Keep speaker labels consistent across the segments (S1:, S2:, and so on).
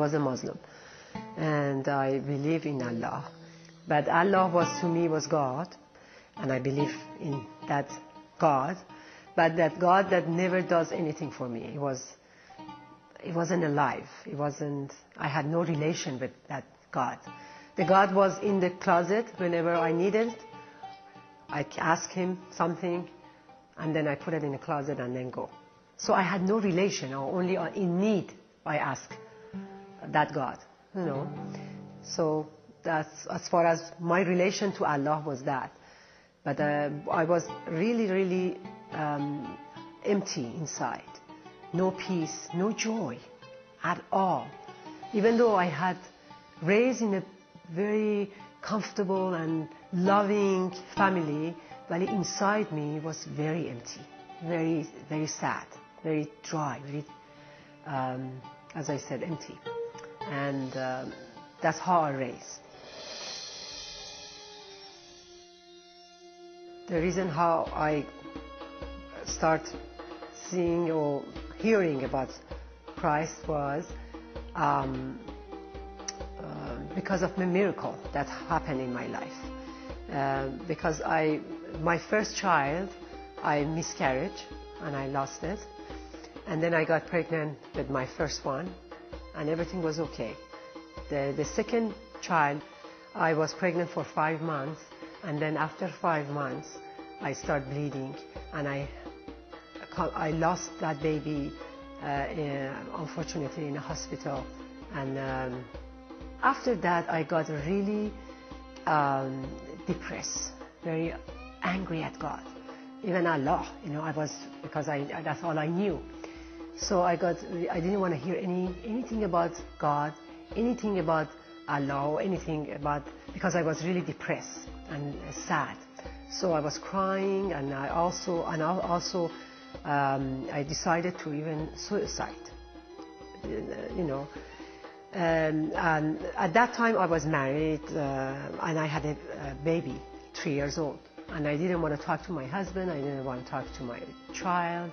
S1: was a Muslim, and I believe in Allah. But Allah was, to me, was God, and I believe in that God, but that God that never does anything for me. It wasn't alive. I had no relation with that God. The God was in the closet whenever I needed. I ask him something, and then I put it in the closet and then go. So I had no relation, or only in need I ask that God, So that's as far as my relation to Allah was that. But I was really, really empty inside. No peace, no joy at all. Even though I had raised in a very comfortable and loving family, but inside me was very empty, very, very sad, very dry, very, as I said, empty. And that's how I raised. The reason how I start seeing or hearing about Christ was because of the miracle that happened in my life. Because my first child, I miscarried and I lost it. And then I got pregnant with my first one, and everything was okay. The second child, I was pregnant for 5 months, and then after 5 months, I started bleeding, and I lost that baby, unfortunately, in a hospital. And after that, I got really depressed, very angry at God, even Allah. Because that's all I knew. So I didn't want to hear anything about God, anything about Allah, or anything because I was really depressed and sad. So I was crying, and I also I decided to even suicide. And at that time I was married, and I had a baby, 3 years old, and I didn't want to talk to my husband. I didn't want to talk to my child.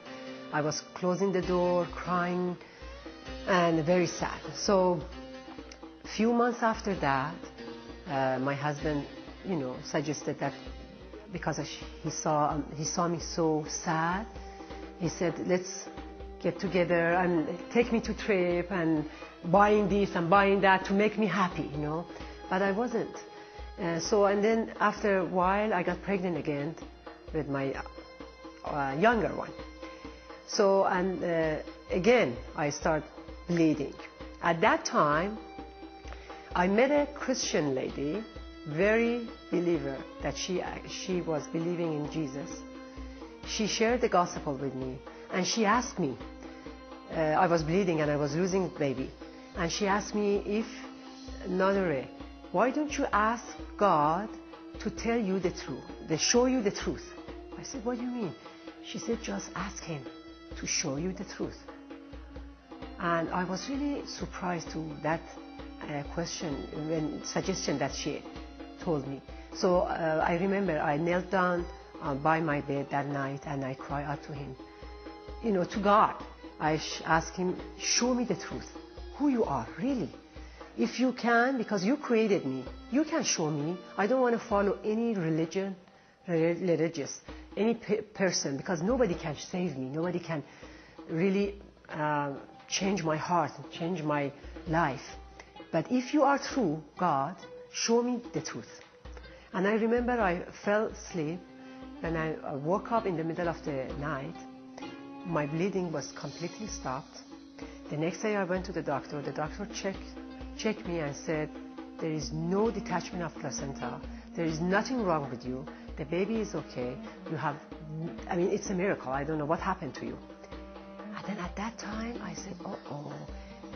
S1: I was closing the door, crying, and very sad. So a few months after that, my husband, suggested that, because he saw me so sad, he said, let's get together and take me to trip and buying this and buying that to make me happy, But I wasn't. And then after a while, I got pregnant again with my younger one. So, and again, I start bleeding. At that time, I met a Christian lady, very believer, that she was believing in Jesus. She shared the gospel with me, and she asked me, I was bleeding and I was losing baby, and she asked me, Nadere, why don't you ask God to tell you the truth, to show you the truth? I said, what do you mean? She said, just ask him to show you the truth. And I was really surprised to that suggestion that she told me. So I remember I knelt down by my bed that night, and I cried out to him, to God. I asked him, show me the truth, who you are, really. If you can, because you created me, you can show me. I don't want to follow any religious, any person, because nobody can save me. Nobody can really change my heart, change my life. But if you are true, God, show me the truth. And I remember I fell asleep, and I woke up in the middle of the night. My bleeding was completely stopped. The next day I went to the doctor. The doctor checked me and said, there is no detachment of placenta. There is nothing wrong with you. The baby is okay. It's a miracle. I don't know what happened to you. And then at that time I said,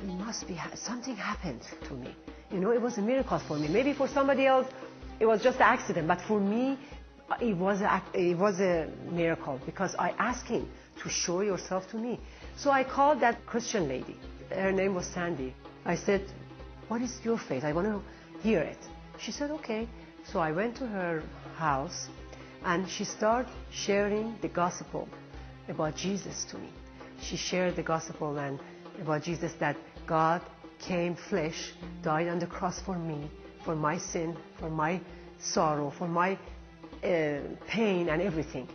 S1: it must be, something happened to me. It was a miracle for me. Maybe for somebody else it was just an accident, but for me it was a miracle, because I asked him to show yourself to me. So I called that Christian lady. Her name was Sandy. I said, what is your faith? I want to hear it. She said, okay. So I went to her house, and she started sharing the gospel about Jesus to me. She shared the gospel and about Jesus, that God came flesh, died on the cross for me, for my sin, for my sorrow, for my pain and everything.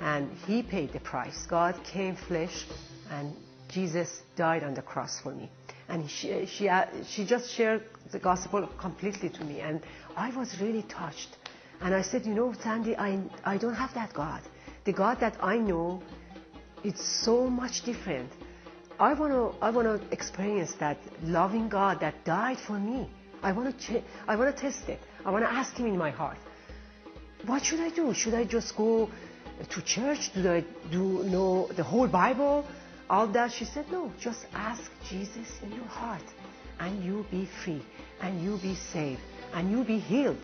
S1: And He paid the price. God came flesh, and Jesus died on the cross for me. And she just shared the gospel completely to me, and I was really touched. And I said, you know, Sandy, I don't have that God. The God that I know, it's so much different. I want to experience that loving God that died for me. I want to test it. I want to ask Him in my heart. What should I do? Should I just go to church? Do I know the whole Bible? All that? She said, no, just ask Jesus in your heart, and you'll be free, and you'll be saved, and you'll be healed.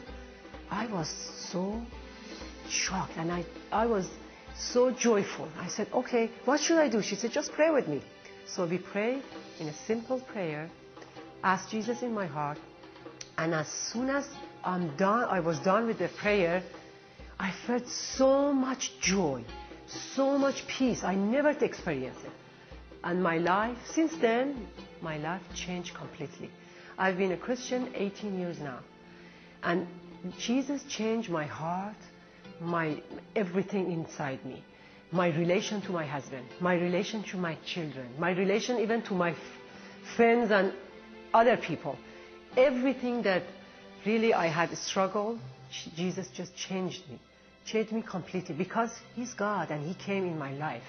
S1: I was so shocked, and I was so joyful. I said, okay, what should I do? She said, just pray with me. So we prayed in a simple prayer, asked Jesus in my heart, and as soon as I was done with the prayer, I felt so much joy, so much peace. I never experienced it. And my life, since then, my life changed completely. I've been a Christian 18 years now. And Jesus changed my heart, everything inside me. My relation to my husband, my relation to my children, my relation even to my friends and other people. Everything that really I had struggled, Jesus just changed me completely, because He's God and He came in my life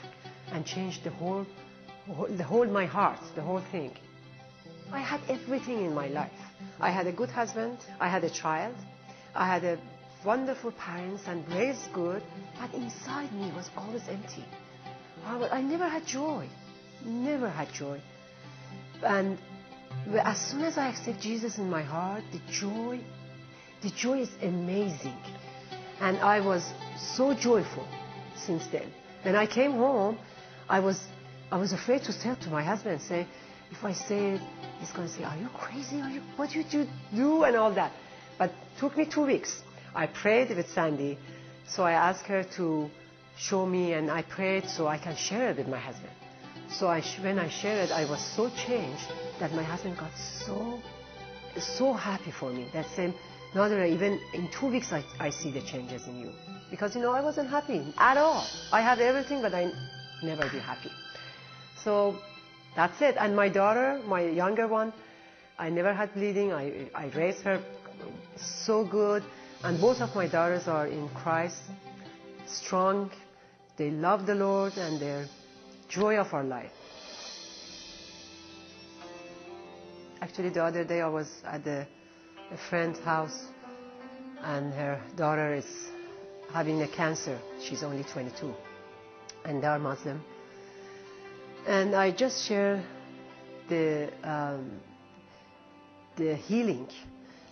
S1: and changed the whole my heart, the whole thing. I had everything in my life. I had a good husband, I had a child, I had a wonderful parents and raised good, but inside me was always empty. I never had joy, never had joy. And as soon as I accept Jesus in my heart, the joy is amazing. And I was so joyful since then. When I came home, I was afraid to tell to my husband, say, if I say it, he's going to say, are you crazy? What did you do? And all that. But it took me 2 weeks. I prayed with Sandy, so I asked her to show me, and I prayed so I can share it with my husband. So when I shared it, I was so changed that my husband got so happy for me. That said, Nadira, even in 2 weeks I see the changes in you. Because, I wasn't happy at all. I had everything, but I never be happy. So that's it. And my daughter, my younger one, I never had bleeding. I raised her so good. And both of my daughters are in Christ, strong. They love the Lord, and they're joy of our life. Actually, the other day I was at a friend's house, and her daughter is having a cancer. She's only 22, and they are Muslim. And I just share the healing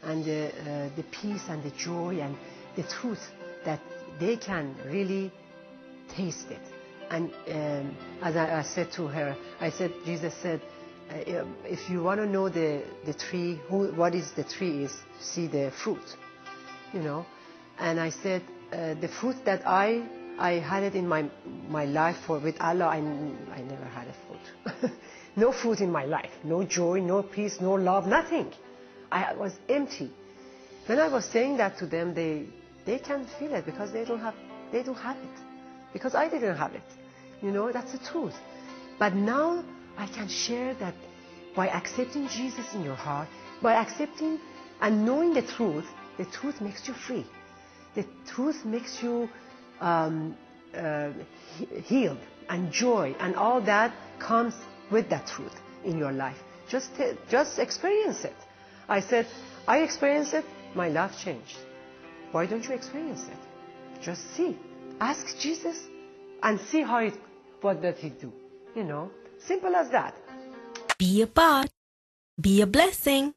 S1: and the peace and the joy and the truth that they can really taste it. And as I said to her, I said, Jesus said, if you want to know the tree, what is the tree is, see the fruit, And I said, the fruit that I had it in my life with Allah, I never had a fruit. No fruit in my life, no joy, no peace, no love, nothing. I was empty. When I was saying that to them, they can feel it because they don't have it. Because I didn't have it. That's the truth. But now I can share that by accepting Jesus in your heart, by accepting and knowing the truth makes you free. The truth makes you healed, and joy, and all that comes with that truth in your life. Just experience it. I said, I experienced it, my life changed. Why don't you experience it? Just see. Ask Jesus and see what does He do. Simple as that.
S2: Be a part. Be a blessing.